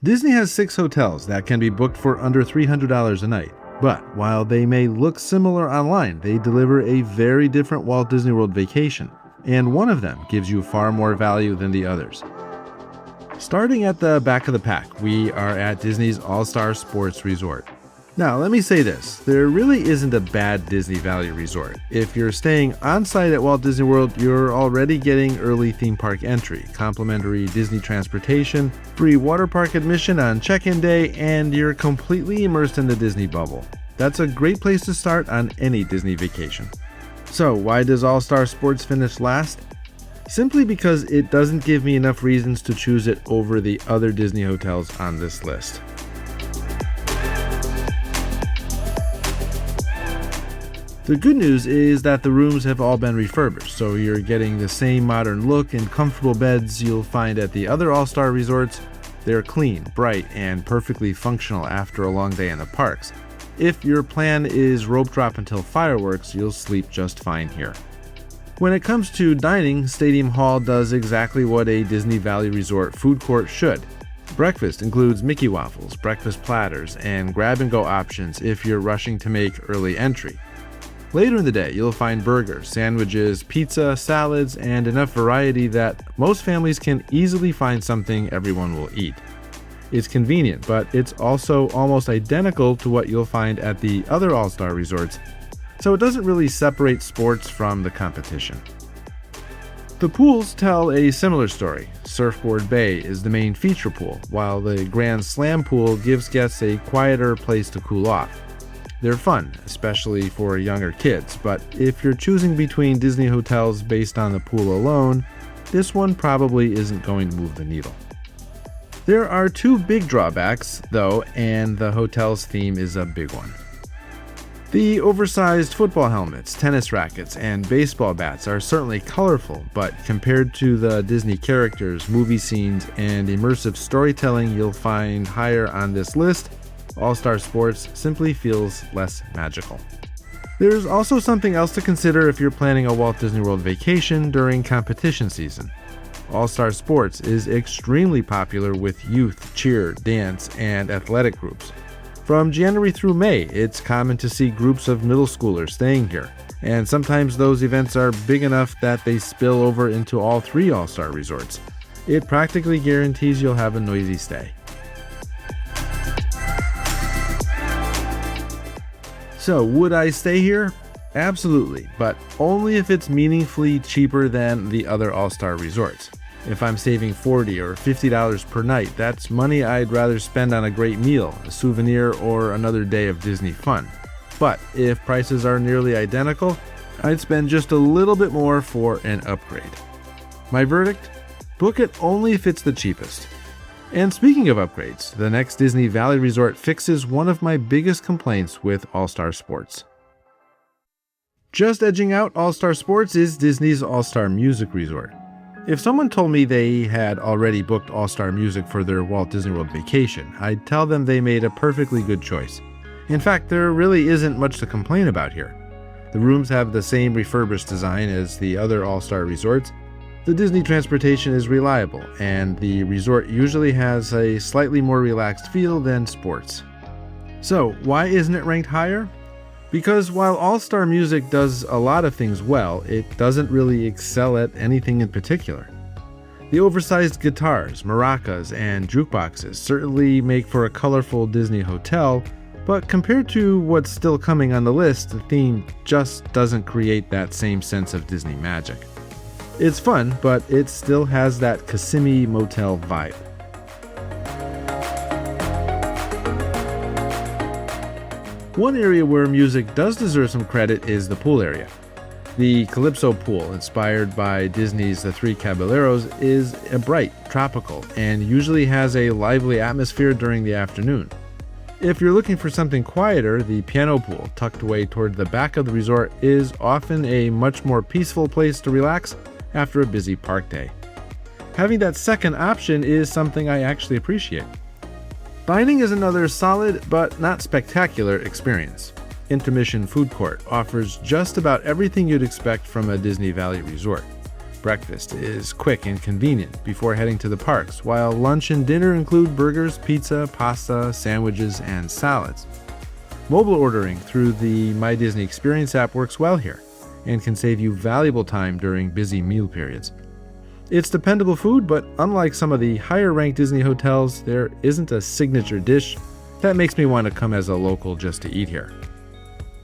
Disney has 6 hotels that can be booked for under $300 a night. But while they may look similar online, they deliver a very different Walt Disney World vacation, and one of them gives you far more value than the others. Starting at the back of the pack, we are at Disney's All-Star Sports Resort. Now, let me say this, there really isn't a bad Disney Valley resort. If you're staying on-site at Walt Disney World, you're already getting early theme park entry, complimentary Disney transportation, free water park admission on check-in day, and you're completely immersed in the Disney bubble. That's a great place to start on any Disney vacation. So, why does All-Star Sports finish last? Simply because it doesn't give me enough reasons to choose it over the other Disney hotels on this list. The good news is that the rooms have all been refurbished, so you're getting the same modern look and comfortable beds you'll find at the other All-Star resorts. They're clean, bright, and perfectly functional after a long day in the parks. If your plan is rope drop until fireworks, you'll sleep just fine here. When it comes to dining, Stadium Hall does exactly what a Disney Valley Resort food court should. Breakfast includes Mickey waffles, breakfast platters, and grab-and-go options if you're rushing to make early entry. Later in the day, you'll find burgers, sandwiches, pizza, salads, and enough variety that most families can easily find something everyone will eat. It's convenient, but it's also almost identical to what you'll find at the other All-Star resorts, so it doesn't really separate sports from the competition. The pools tell a similar story. Surfboard Bay is the main feature pool, while the Grand Slam pool gives guests a quieter place to cool off. They're fun, especially for younger kids, but if you're choosing between Disney hotels based on the pool alone, this one probably isn't going to move the needle. There are 2 big drawbacks, though, and the hotel's theme is a big one. The oversized football helmets, tennis rackets, and baseball bats are certainly colorful, but compared to the Disney characters, movie scenes, and immersive storytelling you'll find higher on this list, All-Star Sports simply feels less magical. There's also something else to consider if you're planning a Walt Disney World vacation during competition season. All-Star Sports is extremely popular with youth, cheer, dance, and athletic groups. From January through May, it's common to see groups of middle schoolers staying here, and sometimes those events are big enough that they spill over into all 3 All-Star resorts. It practically guarantees you'll have a noisy stay. So, would I stay here? Absolutely, but only if it's meaningfully cheaper than the other All-Star resorts. If I'm saving $40 or $50 per night, that's money I'd rather spend on a great meal, a souvenir, or another day of Disney fun. But if prices are nearly identical, I'd spend just a little bit more for an upgrade. My verdict? Book it only if it's the cheapest. And speaking of upgrades, the next Disney Valley Resort fixes one of my biggest complaints with All-Star Sports. Just edging out All-Star Sports is Disney's All-Star Music Resort. If someone told me they had already booked All-Star Music for their Walt Disney World vacation, I'd tell them they made a perfectly good choice. In fact, there really isn't much to complain about here. The rooms have the same refurbished design as the other All-Star resorts. The Disney transportation is reliable, and the resort usually has a slightly more relaxed feel than sports. So, why isn't it ranked higher? Because while All-Star Music does a lot of things well, it doesn't really excel at anything in particular. The oversized guitars, maracas, and jukeboxes certainly make for a colorful Disney hotel, but compared to what's still coming on the list, the theme just doesn't create that same sense of Disney magic. It's fun, but it still has that Kissimmee Motel vibe. One area where music does deserve some credit is the pool area. The Calypso pool, inspired by Disney's The Three Caballeros, is bright, tropical, and usually has a lively atmosphere during the afternoon. If you're looking for something quieter, the piano pool, tucked away toward the back of the resort, is often a much more peaceful place to relax after a busy park day. Having that second option is something I actually appreciate. Dining is another solid but not spectacular experience. Intermission Food Court offers just about everything you'd expect from a Disney Valley resort. Breakfast is quick and convenient before heading to the parks, while lunch and dinner include burgers, pizza, pasta, sandwiches, and salads. Mobile ordering through the My Disney Experience app works well here and can save you valuable time during busy meal periods. It's dependable food, but unlike some of the higher-ranked Disney hotels, there isn't a signature dish that makes me want to come as a local just to eat here.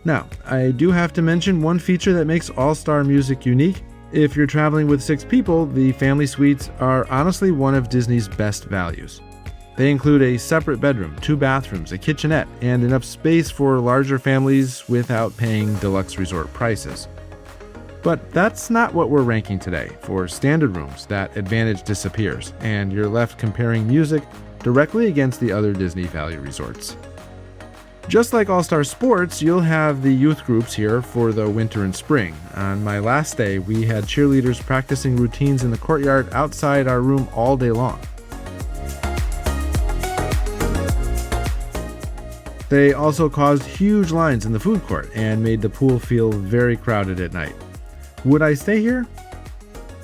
Now, I do have to mention one feature that makes All-Star Music unique. If you're traveling with 6 people, the family suites are honestly one of Disney's best values. They include a separate bedroom, 2 bathrooms, a kitchenette, and enough space for larger families without paying deluxe resort prices. But that's not what we're ranking today. For standard rooms, that advantage disappears, and you're left comparing music directly against the other Disney value resorts. Just like All-Star Sports, you'll have the youth groups here for the winter and spring. On my last day, we had cheerleaders practicing routines in the courtyard outside our room all day long. They also caused huge lines in the food court and made the pool feel very crowded at night. Would I stay here?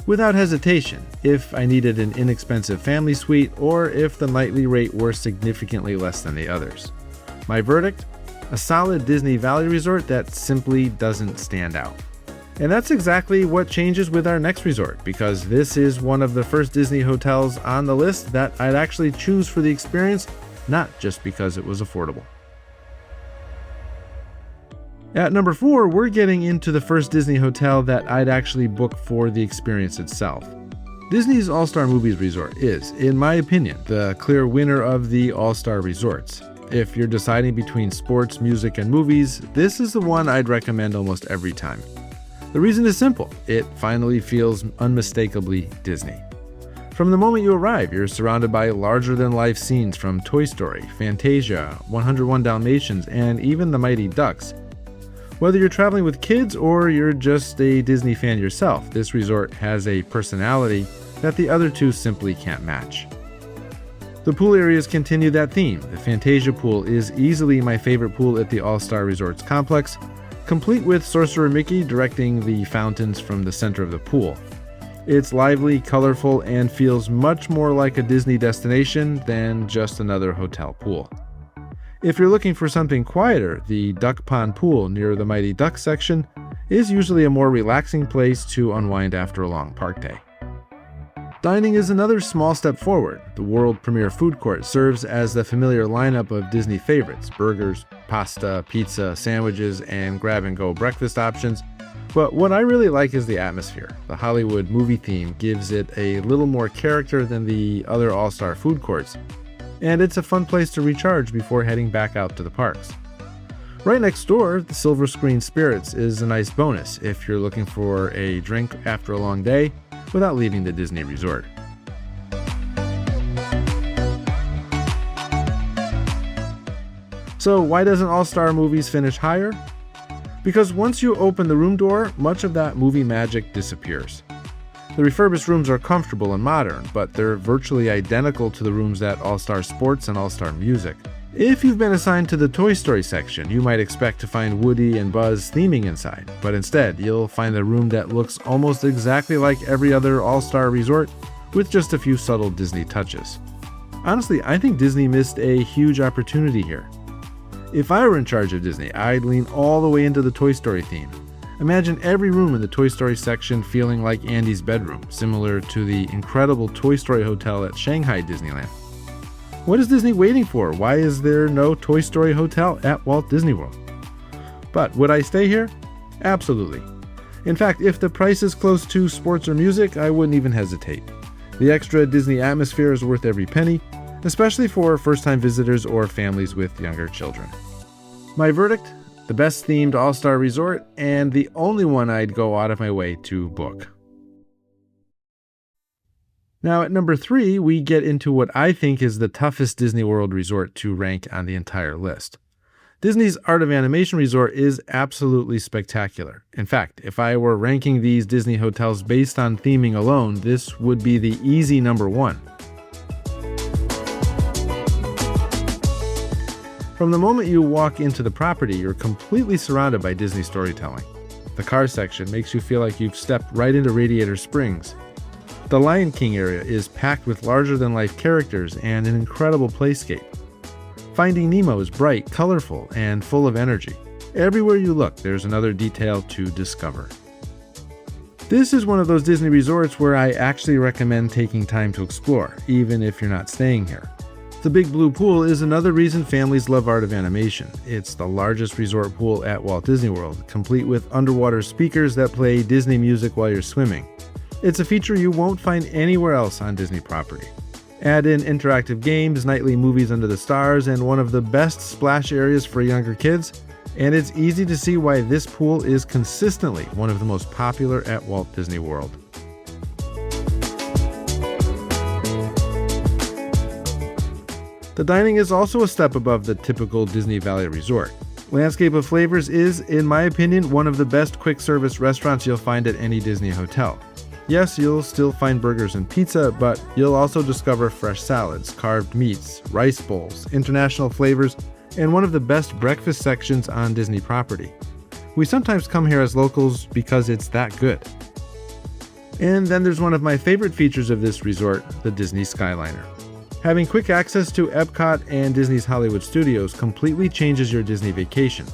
Without hesitation, if I needed an inexpensive family suite or if the nightly rate were significantly less than the others. My verdict? A solid Disney Valley resort that simply doesn't stand out. And that's exactly what changes with our next resort, because this is one of the first Disney hotels on the list that I'd actually choose for the experience, not just because it was affordable. At number 4, we're getting into the first Disney hotel that I'd actually book for the experience itself. Disney's All-Star Movies Resort is, in my opinion, the clear winner of the All-Star Resorts. If you're deciding between sports, music, and movies, this is the one I'd recommend almost every time. The reason is simple. It finally feels unmistakably Disney. From the moment you arrive, you're surrounded by larger-than-life scenes from Toy Story, Fantasia, 101 Dalmatians, and even the Mighty Ducks. Whether you're traveling with kids or you're just a Disney fan yourself, this resort has a personality that the other two simply can't match. The pool areas continue that theme. The Fantasia pool is easily my favorite pool at the All-Star Resorts complex, complete with Sorcerer Mickey directing the fountains from the center of the pool. It's lively, colorful, and feels much more like a Disney destination than just another hotel pool. If you're looking for something quieter, the Duck Pond pool near the Mighty Ducks section is usually a more relaxing place to unwind after a long park day. Dining is another small step forward. The world premiere food court serves as the familiar lineup of Disney favorites: burgers, pasta, pizza, sandwiches, and grab-and-go breakfast options. But what I really like is the atmosphere. The Hollywood movie theme gives it a little more character than the other all-star food courts, and it's a fun place to recharge before heading back out to the parks. Right next door, the Silver Screen Spirits is a nice bonus if you're looking for a drink after a long day without leaving the Disney resort. So why doesn't All-Star Movies finish higher? Because once you open the room door, much of that movie magic disappears. The refurbished rooms are comfortable and modern, but they're virtually identical to the rooms at All-Star Sports and All-Star Music. If you've been assigned to the Toy Story section, you might expect to find Woody and Buzz theming inside, but instead, you'll find a room that looks almost exactly like every other All-Star resort, with just a few subtle Disney touches. Honestly, I think Disney missed a huge opportunity here. If I were in charge of Disney, I'd lean all the way into the Toy Story theme. Imagine every room in the Toy Story section feeling like Andy's bedroom, similar to the incredible Toy Story Hotel at Shanghai Disneyland. What is Disney waiting for? Why is there no Toy Story Hotel at Walt Disney World? But would I stay here? Absolutely. In fact, if the price is close to sports or music, I wouldn't even hesitate. The extra Disney atmosphere is worth every penny, especially for first-time visitors or families with younger children. My verdict? The best themed all-star resort, and the only one I'd go out of my way to book. Now at number 3, we get into what I think is the toughest Disney World resort to rank on the entire list. Disney's Art of Animation Resort is absolutely spectacular. In fact, if I were ranking these Disney hotels based on theming alone, this would be the easy number 1. From the moment you walk into the property, you're completely surrounded by Disney storytelling. The car section makes you feel like you've stepped right into Radiator Springs. The Lion King area is packed with larger-than-life characters and an incredible playscape. Finding Nemo is bright, colorful, and full of energy. Everywhere you look, there's another detail to discover. This is one of those Disney resorts where I actually recommend taking time to explore, even if you're not staying here. The Big Blue Pool is another reason families love Art of Animation. It's the largest resort pool at Walt Disney World, complete with underwater speakers that play Disney music while you're swimming. It's a feature you won't find anywhere else on Disney property. Add in interactive games, nightly movies under the stars, and one of the best splash areas for younger kids, and it's easy to see why this pool is consistently one of the most popular at Walt Disney World. The dining is also a step above the typical Disney Valley resort. Landscape of Flavors is, in my opinion, one of the best quick service restaurants you'll find at any Disney hotel. Yes, you'll still find burgers and pizza, but you'll also discover fresh salads, carved meats, rice bowls, international flavors, and one of the best breakfast sections on Disney property. We sometimes come here as locals because it's that good. And then there's one of my favorite features of this resort, the Disney Skyliner. Having quick access to Epcot and Disney's Hollywood Studios completely changes your Disney vacation.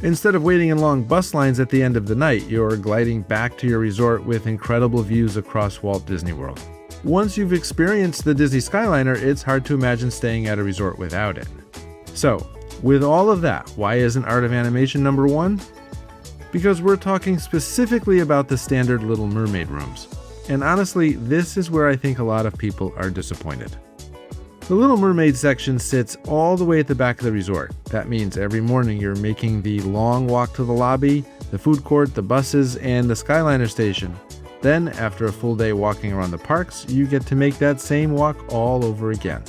Instead of waiting in long bus lines at the end of the night, you're gliding back to your resort with incredible views across Walt Disney World. Once you've experienced the Disney Skyliner, it's hard to imagine staying at a resort without it. So, with all of that, why isn't Art of Animation number one? Because we're talking specifically about the standard Little Mermaid rooms. And honestly, this is where I think a lot of people are disappointed. The Little Mermaid section sits all the way at the back of the resort. That means every morning you're making the long walk to the lobby, the food court, the buses, and the Skyliner station. Then, after a full day walking around the parks, you get to make that same walk all over again.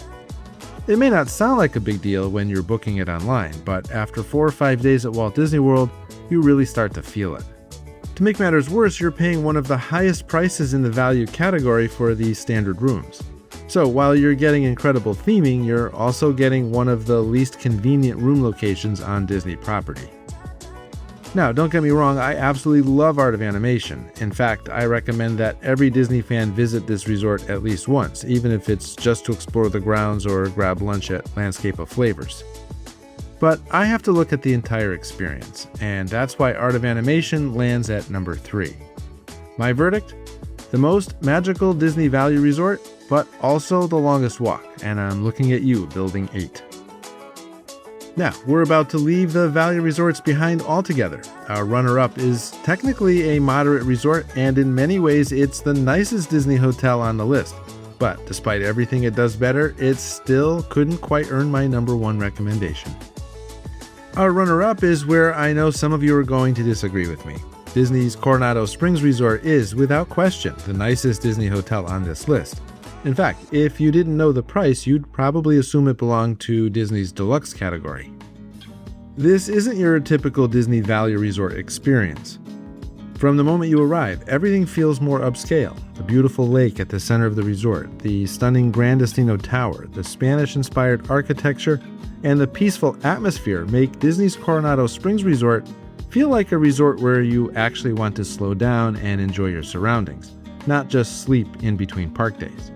It may not sound like a big deal when you're booking it online, but after 4 or 5 days at Walt Disney World, you really start to feel it. To make matters worse, you're paying one of the highest prices in the value category for these standard rooms. So while you're getting incredible theming, you're also getting one of the least convenient room locations on Disney property. Now, don't get me wrong, I absolutely love Art of Animation. In fact, I recommend that every Disney fan visit this resort at least once, even if it's just to explore the grounds or grab lunch at Landscape of Flavors. But I have to look at the entire experience, and that's why Art of Animation lands at number 3. My verdict? The most magical Disney Valley resort, but also the longest walk, and I'm looking at you, Building 8. Now, we're about to leave the Valley resorts behind altogether. Our runner-up is technically a moderate resort, and in many ways it's the nicest Disney hotel on the list. But despite everything it does better, it still couldn't quite earn my number 1 recommendation. Our runner-up is where I know some of you are going to disagree with me. Disney's Coronado Springs Resort is, without question, the nicest Disney hotel on this list. In fact, if you didn't know the price, you'd probably assume it belonged to Disney's deluxe category. This isn't your typical Disney Valley resort experience. From the moment you arrive, everything feels more upscale. The beautiful lake at the center of the resort, the stunning Gran Destino Tower, the Spanish-inspired architecture, and the peaceful atmosphere make Disney's Coronado Springs Resort feel like a resort where you actually want to slow down and enjoy your surroundings, not just sleep in between park days.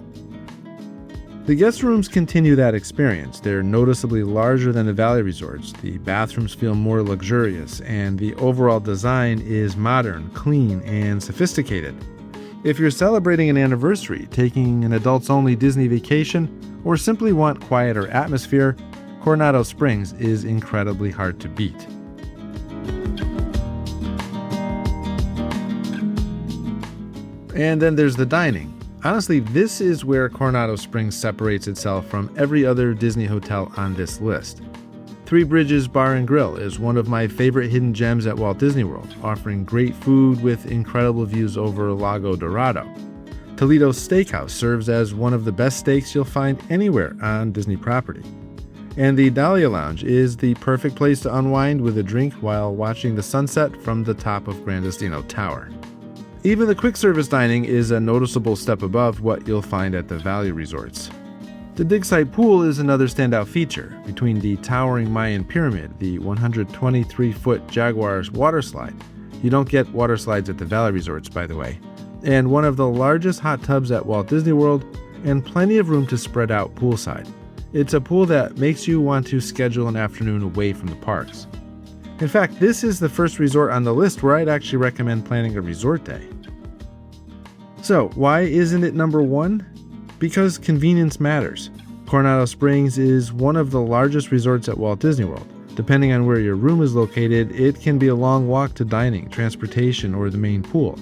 The guest rooms continue that experience. They're noticeably larger than the Valley resorts. The bathrooms feel more luxurious, and the overall design is modern, clean, and sophisticated. If you're celebrating an anniversary, taking an adults-only Disney vacation, or simply want quieter atmosphere, Coronado Springs is incredibly hard to beat. And then there's the dining. Honestly, this is where Coronado Springs separates itself from every other Disney hotel on this list. Three Bridges Bar and Grill is one of my favorite hidden gems at Walt Disney World, offering great food with incredible views over Lago Dorado. Toledo's Steakhouse serves as one of the best steaks you'll find anywhere on Disney property. And the Dahlia Lounge is the perfect place to unwind with a drink while watching the sunset from the top of Gran Destino Tower. Even the quick service dining is a noticeable step above what you'll find at the Valley resorts. The dig site pool is another standout feature. Between the towering Mayan pyramid, the 123-foot Jaguars water slide, You don't get water slides at the Valley Resorts, by the way. And one of the largest hot tubs at Walt Disney World, and plenty of room to spread out poolside. It's a pool that makes you want to schedule an afternoon away from the parks. In fact, this is the first resort on the list where I'd actually recommend planning a resort day. So, why isn't it number one? Because convenience matters. Coronado Springs is one of the largest resorts at Walt Disney World. Depending on where your room is located, it can be a long walk to dining, transportation, or the main pool.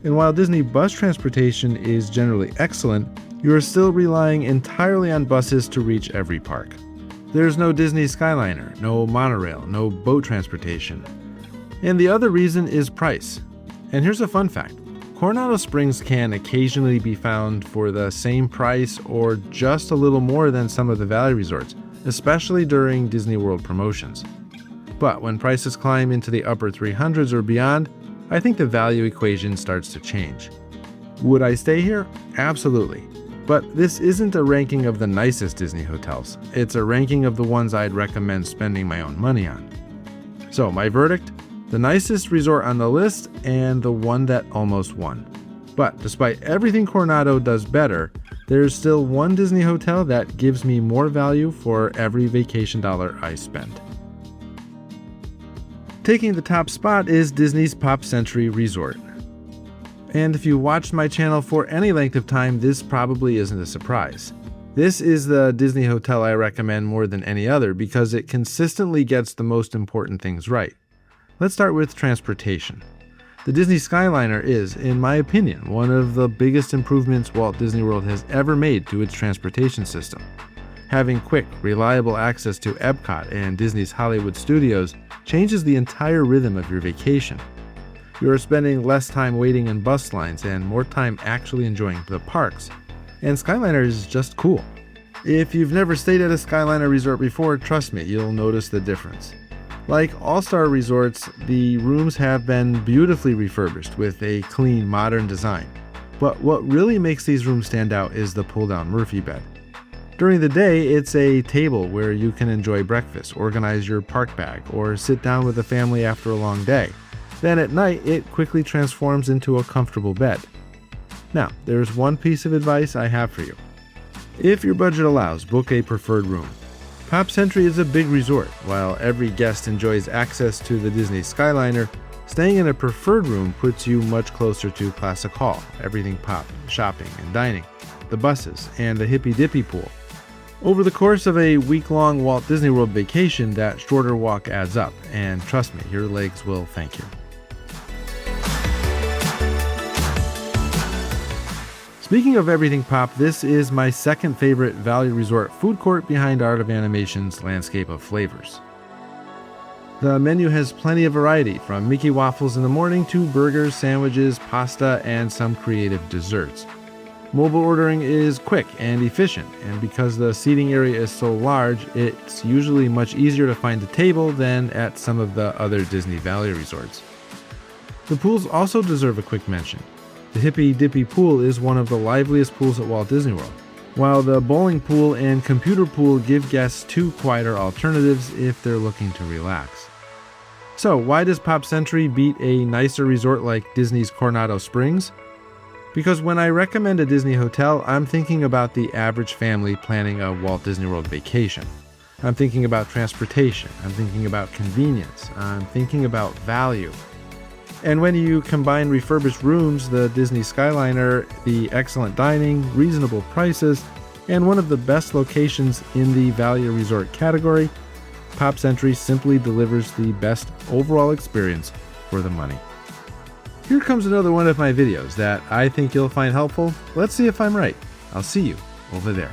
And while Disney bus transportation is generally excellent, you are still relying entirely on buses to reach every park. There's no Disney Skyliner, no monorail, no boat transportation. And the other reason is price. And here's a fun fact. Coronado Springs can occasionally be found for the same price or just a little more than some of the Valley Resorts, especially during Disney World promotions. But when prices climb into the upper 300s or beyond, I think the value equation starts to change. Would I stay here? Absolutely. But this isn't a ranking of the nicest Disney hotels. It's a ranking of the ones I'd recommend spending my own money on. So my verdict? The nicest resort on the list and the one that almost won. But despite everything Coronado does better, there's still one Disney hotel that gives me more value for every vacation dollar I spend. Taking the top spot is Disney's Pop Century Resort. And if you watched my channel for any length of time, this probably isn't a surprise. This is the Disney hotel I recommend more than any other because it consistently gets the most important things right. Let's start with transportation. The Disney Skyliner is, in my opinion, one of the biggest improvements Walt Disney World has ever made to its transportation system. Having quick, reliable access to Epcot and Disney's Hollywood Studios changes the entire rhythm of your vacation. You are spending less time waiting in bus lines and more time actually enjoying the parks. And Skyliner is just cool. If you've never stayed at a Skyliner resort before, trust me, you'll notice the difference. Like all-star resorts, the rooms have been beautifully refurbished with a clean, modern design. But what really makes these rooms stand out is the pull-down Murphy bed. During the day, it's a table where you can enjoy breakfast, organize your park bag, or sit down with the family after a long day. Then at night, it quickly transforms into a comfortable bed. Now, there's one piece of advice I have for you. If your budget allows, book a preferred room. Pop Century is a big resort. While every guest enjoys access to the Disney Skyliner, staying in a preferred room puts you much closer to Classic Hall, everything pop, shopping and dining, the buses, and the Hippy Dippy pool. Over the course of a week-long Walt Disney World vacation, that shorter walk adds up, and trust me, your legs will thank you. Speaking of everything pop, this is my second favorite Valley Resort food court behind Art of Animation's Landscape of Flavors. The menu has plenty of variety, from Mickey waffles in the morning to burgers, sandwiches, pasta, and some creative desserts. Mobile ordering is quick and efficient, and because the seating area is so large, it's usually much easier to find a table than at some of the other Disney Valley resorts. The pools also deserve a quick mention. The Hippy Dippy pool is one of the liveliest pools at Walt Disney World, while the bowling pool and computer pool give guests two quieter alternatives if they're looking to relax. So, why does Pop Century beat a nicer resort like Disney's Coronado Springs? Because when I recommend a Disney hotel, I'm thinking about the average family planning a Walt Disney World vacation. I'm thinking about transportation. I'm thinking about convenience. I'm thinking about value. And when you combine refurbished rooms, the Disney Skyliner, the excellent dining, reasonable prices, and one of the best locations in the value resort category, Pop Century simply delivers the best overall experience for the money. Here comes another one of my videos that I think you'll find helpful. Let's see if I'm right. I'll see you over there.